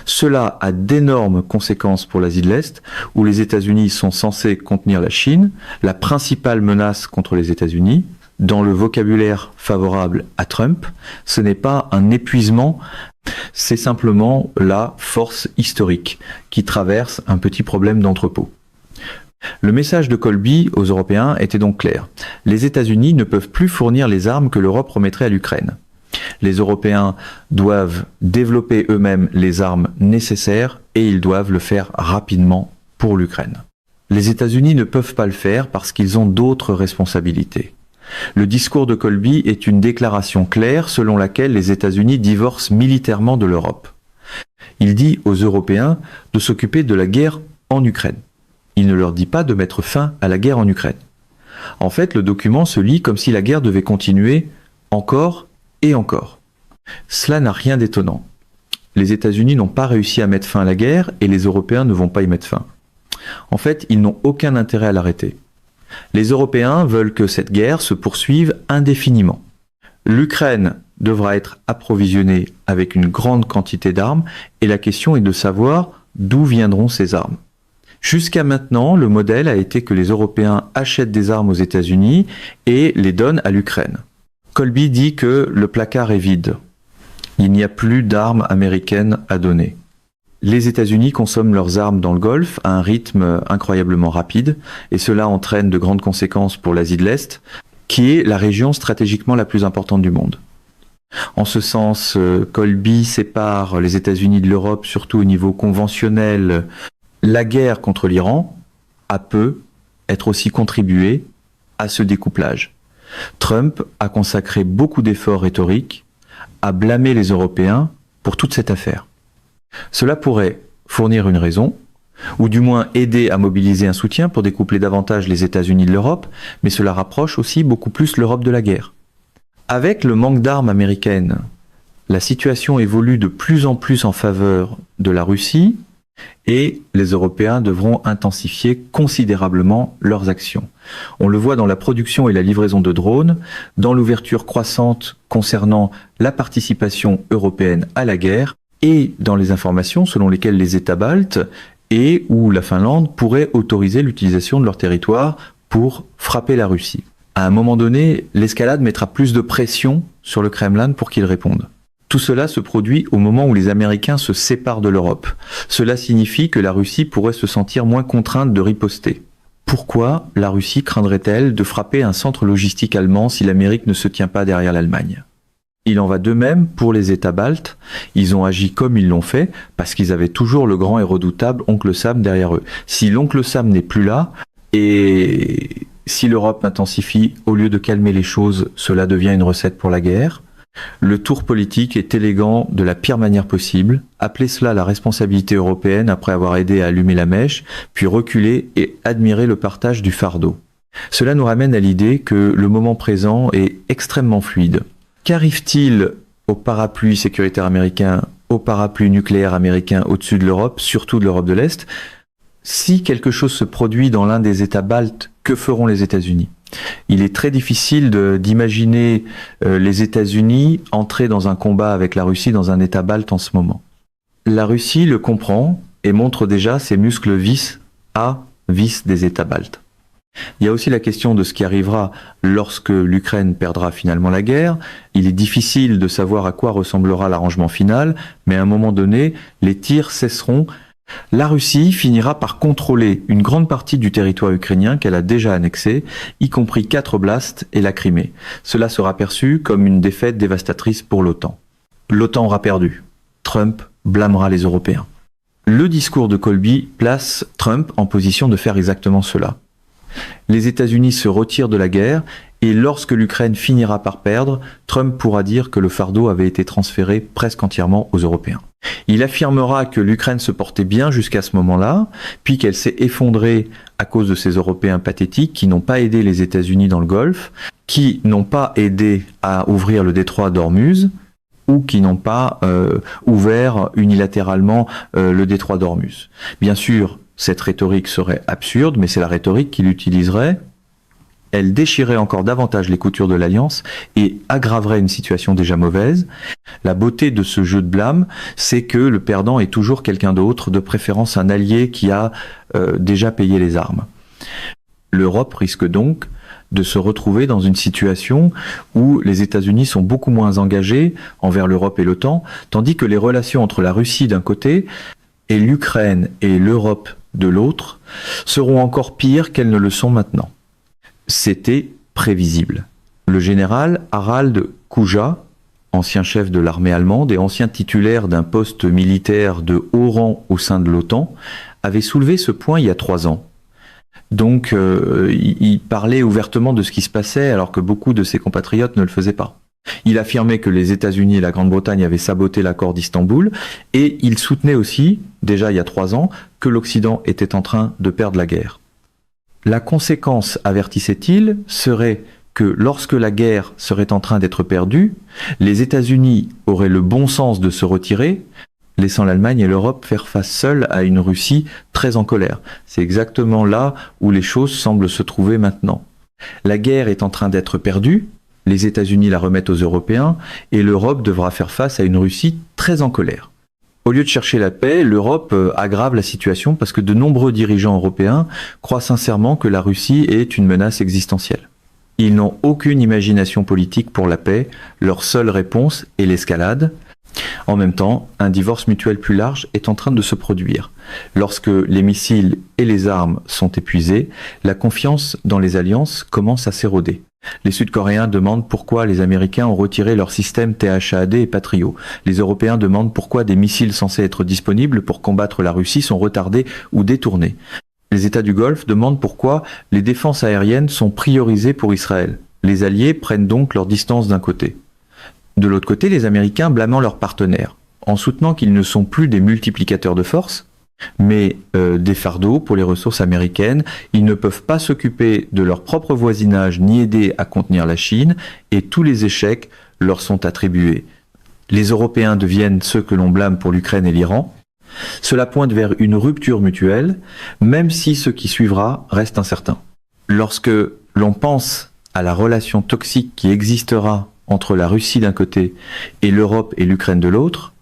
Cela a d'énormes conséquences pour l'Asie de l'Est, où les États-Unis sont censés contenir la Chine, la principale menace contre les États-Unis. Dans le vocabulaire favorable à Trump, ce n'est pas un épuisement, c'est simplement la force historique qui traverse un petit problème d'entrepôt. Le message de Colby aux Européens était donc clair. Les États-Unis ne peuvent plus fournir les armes que l'Europe remettrait à l'Ukraine. Les Européens doivent développer eux-mêmes les armes nécessaires et ils doivent le faire rapidement pour l'Ukraine. Les États-Unis ne peuvent pas le faire parce qu'ils ont d'autres responsabilités. Le discours de Colby est une déclaration claire selon laquelle les États-Unis divorcent militairement de l'Europe. Il dit aux Européens de s'occuper de la guerre en Ukraine. Il ne leur dit pas de mettre fin à la guerre en Ukraine. En fait, le document se lit comme si la guerre devait continuer encore et encore. Cela n'a rien d'étonnant. Les États-Unis n'ont pas réussi à mettre fin à la guerre et les Européens ne vont pas y mettre fin. En fait, ils n'ont aucun intérêt à l'arrêter. Les Européens veulent que cette guerre se poursuive indéfiniment. L'Ukraine devra être approvisionnée avec une grande quantité d'armes et la question est de savoir d'où viendront ces armes. Jusqu'à maintenant, le modèle a été que les Européens achètent des armes aux États-Unis et les donnent à l'Ukraine. Colby dit que le placard est vide. Il n'y a plus d'armes américaines à donner. Les États-Unis consomment leurs armes dans le Golfe à un rythme incroyablement rapide et cela entraîne de grandes conséquences pour l'Asie de l'Est, qui est la région stratégiquement la plus importante du monde. En ce sens, Colby sépare les États-Unis de l'Europe, surtout au niveau conventionnel. La guerre contre l'Iran peut être aussi contribué à ce découplage. Trump a consacré beaucoup d'efforts rhétoriques à blâmer les Européens pour toute cette affaire. Cela pourrait fournir une raison, ou du moins aider à mobiliser un soutien pour découpler davantage les États-Unis de l'Europe, mais cela rapproche aussi beaucoup plus l'Europe de la guerre. Avec le manque d'armes américaines, la situation évolue de plus en plus en faveur de la Russie et les Européens devront intensifier considérablement leurs actions. On le voit dans la production et la livraison de drones, dans l'ouverture croissante concernant la participation européenne à la guerre et dans les informations selon lesquelles les États baltes et ou la Finlande pourraient autoriser l'utilisation de leur territoire pour frapper la Russie. À un moment donné, l'escalade mettra plus de pression sur le Kremlin pour qu'il réponde. Tout cela se produit au moment où les Américains se séparent de l'Europe. Cela signifie que la Russie pourrait se sentir moins contrainte de riposter. Pourquoi la Russie craindrait-elle de frapper un centre logistique allemand si l'Amérique ne se tient pas derrière l'Allemagne ? Il en va de même pour les États baltes. Ils ont agi comme ils l'ont fait parce qu'ils avaient toujours le grand et redoutable oncle Sam derrière eux. Si l'oncle Sam n'est plus là et si l'Europe intensifie, au lieu de calmer les choses, cela devient une recette pour la guerre. Le tour politique est élégant de la pire manière possible. Appelez cela la responsabilité européenne après avoir aidé à allumer la mèche, puis reculer et admirer le partage du fardeau. Cela nous ramène à l'idée que le moment présent est extrêmement fluide. Qu'arrive-t-il au parapluie sécuritaire américain, au parapluie nucléaire américain au-dessus de l'Europe, surtout de l'Europe de l'Est ? Si quelque chose se produit dans l'un des États baltes, que feront les États-Unis ? Il est très difficile d'imaginer les États-Unis entrer dans un combat avec la Russie dans un État balte en ce moment. La Russie le comprend et montre déjà ses muscles vis des États baltes. Il y a aussi la question de ce qui arrivera lorsque l'Ukraine perdra finalement la guerre. Il est difficile de savoir à quoi ressemblera l'arrangement final, mais à un moment donné, les tirs cesseront. La Russie finira par contrôler une grande partie du territoire ukrainien qu'elle a déjà annexé, y compris 4 oblasts et la Crimée. Cela sera perçu comme une défaite dévastatrice pour l'OTAN. L'OTAN aura perdu. Trump blâmera les Européens. Le discours de Colby place Trump en position de faire exactement cela. Les États-Unis se retirent de la guerre et lorsque l'Ukraine finira par perdre, Trump pourra dire que le fardeau avait été transféré presque entièrement aux Européens. Il affirmera que l'Ukraine se portait bien jusqu'à ce moment-là, puis qu'elle s'est effondrée à cause de ces Européens pathétiques qui n'ont pas aidé les États-Unis dans le Golfe, qui n'ont pas aidé à ouvrir le détroit d'Ormuz, ou qui n'ont pas ouvert unilatéralement le détroit d'Ormuz. Bien sûr, cette rhétorique serait absurde, mais c'est la rhétorique qu'il utiliserait. Elle déchirerait encore davantage les coutures de l'Alliance et aggraverait une situation déjà mauvaise. La beauté de ce jeu de blâme, c'est que le perdant est toujours quelqu'un d'autre, de préférence un allié qui a déjà payé les armes. L'Europe risque donc de se retrouver dans une situation où les États-Unis sont beaucoup moins engagés envers l'Europe et l'OTAN, tandis que les relations entre la Russie d'un côté et l'Ukraine et l'Europe de l'autre seront encore pires qu'elles ne le sont maintenant. C'était prévisible. Le général Harald Kouja, ancien chef de l'armée allemande et ancien titulaire d'un poste militaire de haut rang au sein de l'OTAN, avait soulevé ce point il y a 3 ans. Donc il parlait ouvertement de ce qui se passait alors que beaucoup de ses compatriotes ne le faisaient pas. Il affirmait que les États-Unis et la Grande-Bretagne avaient saboté l'accord d'Istanbul et il soutenait aussi, déjà il y a 3 ans, que l'Occident était en train de perdre la guerre. La conséquence, avertissait-il, serait que lorsque la guerre serait en train d'être perdue, les États-Unis auraient le bon sens de se retirer, laissant l'Allemagne et l'Europe faire face seules à une Russie très en colère. C'est exactement là où les choses semblent se trouver maintenant. La guerre est en train d'être perdue, les États-Unis la remettent aux Européens, et l'Europe devra faire face à une Russie très en colère. Au lieu de chercher la paix, l'Europe aggrave la situation parce que de nombreux dirigeants européens croient sincèrement que la Russie est une menace existentielle. Ils n'ont aucune imagination politique pour la paix, leur seule réponse est l'escalade. En même temps, un divorce mutuel plus large est en train de se produire. Lorsque les missiles et les armes sont épuisés, la confiance dans les alliances commence à s'éroder. Les Sud-Coréens demandent pourquoi les Américains ont retiré leur système THAAD et Patriot. Les Européens demandent pourquoi des missiles censés être disponibles pour combattre la Russie sont retardés ou détournés. Les États du Golfe demandent pourquoi les défenses aériennes sont priorisées pour Israël. Les Alliés prennent donc leur distance d'un côté. De l'autre côté, les Américains blâmant leurs partenaires, en soutenant qu'ils ne sont plus des multiplicateurs de force, mais des fardeaux pour les ressources américaines. Ils ne peuvent pas s'occuper de leur propre voisinage ni aider à contenir la Chine, et tous les échecs leur sont attribués. Les Européens deviennent ceux que l'on blâme pour l'Ukraine et l'Iran. Cela pointe vers une rupture mutuelle, même si ce qui suivra reste incertain. Lorsque l'on pense à la relation toxique qui existera entre la Russie d'un côté et l'Europe et l'Ukraine de l'autre,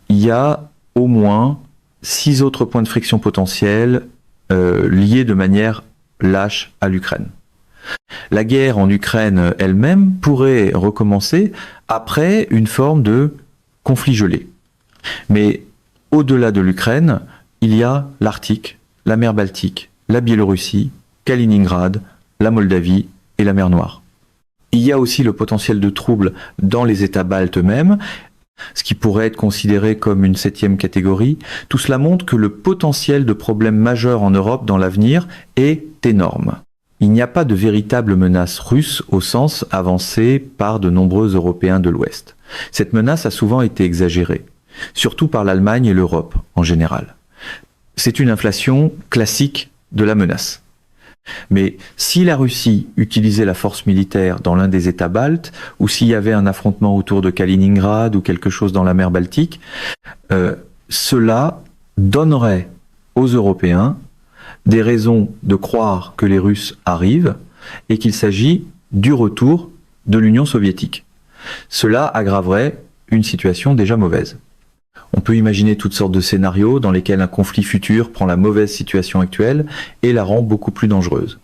il y a au moins 6 autres points de friction potentiels liés de manière lâche à l'Ukraine. La guerre en Ukraine elle-même pourrait recommencer après une forme de conflit gelé. Mais au-delà de l'Ukraine, il y a l'Arctique, la mer Baltique, la Biélorussie, Kaliningrad, la Moldavie et la mer Noire. Il y a aussi le potentiel de troubles dans les États baltes eux-mêmes, ce qui pourrait être considéré comme une 7e catégorie. Tout cela montre que le potentiel de problèmes majeurs en Europe dans l'avenir est énorme. Il n'y a pas de véritable menace russe au sens avancé par de nombreux Européens de l'Ouest. Cette menace a souvent été exagérée, surtout par l'Allemagne et l'Europe en général. C'est une inflation classique de la menace. Mais si la Russie utilisait la force militaire dans l'un des États baltes, ou s'il y avait un affrontement autour de Kaliningrad ou quelque chose dans la mer Baltique, cela donnerait aux Européens des raisons de croire que les Russes arrivent et qu'il s'agit du retour de l'Union soviétique. Cela aggraverait une situation déjà mauvaise. On peut imaginer toutes sortes de scénarios dans lesquels un conflit futur prend la mauvaise situation actuelle et la rend beaucoup plus dangereuse.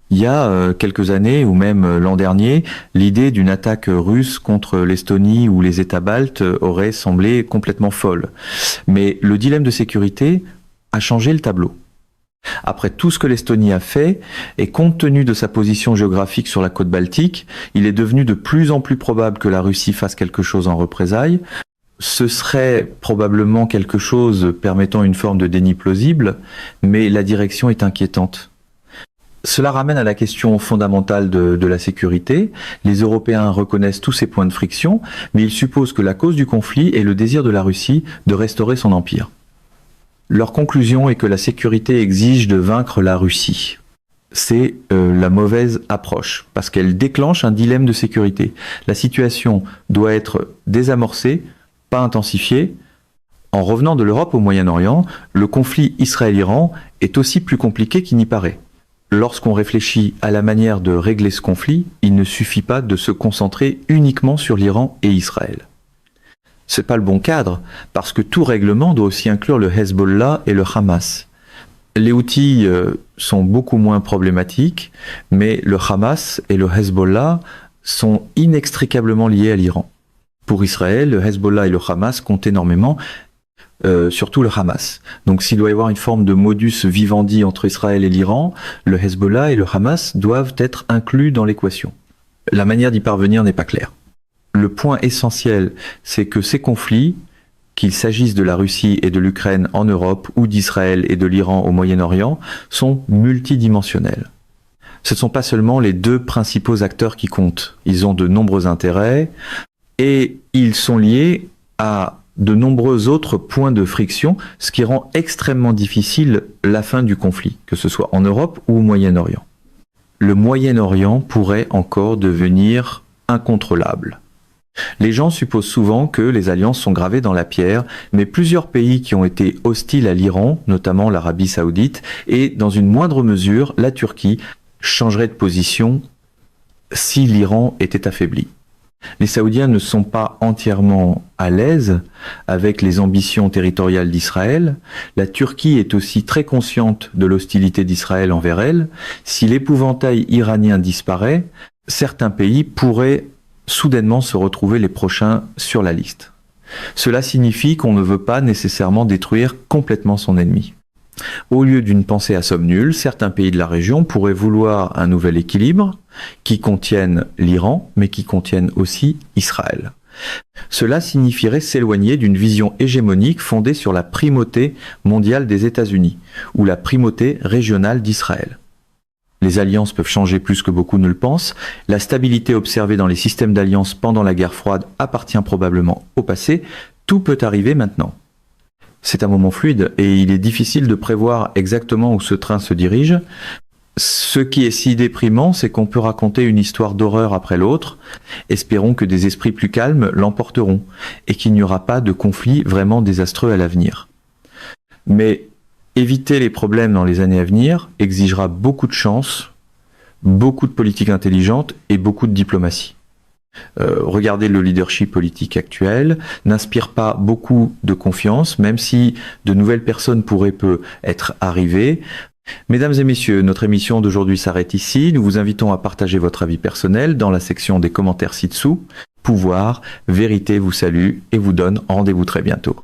Il y a quelques années, ou même l'an dernier, l'idée d'une attaque russe contre l'Estonie ou les États baltes aurait semblé complètement folle. Mais le dilemme de sécurité a changé le tableau. Après tout ce que l'Estonie a fait, et compte tenu de sa position géographique sur la côte baltique, il est devenu de plus en plus probable que la Russie fasse quelque chose en représailles. Ce serait probablement quelque chose permettant une forme de déni plausible, mais la direction est inquiétante. Cela ramène à la question fondamentale de la sécurité. Les Européens reconnaissent tous ces points de friction, mais ils supposent que la cause du conflit est le désir de la Russie de restaurer son empire. Leur conclusion est que la sécurité exige de vaincre la Russie. C'est la mauvaise approche, parce qu'elle déclenche un dilemme de sécurité. La situation doit être désamorcée, pas intensifiée. En revenant de l'Europe au Moyen-Orient, le conflit Israël-Iran est aussi plus compliqué qu'il n'y paraît. Lorsqu'on réfléchit à la manière de régler ce conflit, il ne suffit pas de se concentrer uniquement sur l'Iran et Israël. C'est pas le bon cadre, parce que tout règlement doit aussi inclure le Hezbollah et le Hamas. Les Houthis sont beaucoup moins problématiques, mais le Hamas et le Hezbollah sont inextricablement liés à l'Iran. Pour Israël, le Hezbollah et le Hamas comptent énormément, surtout le Hamas. Donc s'il doit y avoir une forme de modus vivendi entre Israël et l'Iran, le Hezbollah et le Hamas doivent être inclus dans l'équation. La manière d'y parvenir n'est pas claire. Le point essentiel, c'est que ces conflits, qu'il s'agisse de la Russie et de l'Ukraine en Europe ou d'Israël et de l'Iran au Moyen-Orient, sont multidimensionnels. Ce ne sont pas seulement les deux principaux acteurs qui comptent. Ils ont de nombreux intérêts et ils sont liés à de nombreux autres points de friction, ce qui rend extrêmement difficile la fin du conflit, que ce soit en Europe ou au Moyen-Orient. Le Moyen-Orient pourrait encore devenir incontrôlable. Les gens supposent souvent que les alliances sont gravées dans la pierre, mais plusieurs pays qui ont été hostiles à l'Iran, notamment l'Arabie Saoudite, et dans une moindre mesure, la Turquie, changeraient de position si l'Iran était affaibli. Les Saoudiens ne sont pas entièrement à l'aise avec les ambitions territoriales d'Israël. La Turquie est aussi très consciente de l'hostilité d'Israël envers elle. Si l'épouvantail iranien disparaît, certains pays pourraient soudainement se retrouver les prochains sur la liste. Cela signifie qu'on ne veut pas nécessairement détruire complètement son ennemi. Au lieu d'une pensée à somme nulle, certains pays de la région pourraient vouloir un nouvel équilibre qui contienne l'Iran, mais qui contienne aussi Israël. Cela signifierait s'éloigner d'une vision hégémonique fondée sur la primauté mondiale des États-Unis ou la primauté régionale d'Israël. Les alliances peuvent changer plus que beaucoup ne le pensent. La stabilité observée dans les systèmes d'alliance pendant la guerre froide appartient probablement au passé. Tout peut arriver maintenant. C'est un moment fluide et il est difficile de prévoir exactement où ce train se dirige. Ce qui est si déprimant, c'est qu'on peut raconter une histoire d'horreur après l'autre. Espérons que des esprits plus calmes l'emporteront et qu'il n'y aura pas de conflit vraiment désastreux à l'avenir. Mais éviter les problèmes dans les années à venir exigera beaucoup de chance, beaucoup de politique intelligente et beaucoup de diplomatie. Regardez le leadership politique actuel, n'inspire pas beaucoup de confiance, même si de nouvelles personnes pourraient être arrivées. Mesdames et messieurs, notre émission d'aujourd'hui s'arrête ici. Nous vous invitons à partager votre avis personnel dans la section des commentaires ci-dessous. Pouvoir, vérité vous salue et vous donne rendez-vous très bientôt.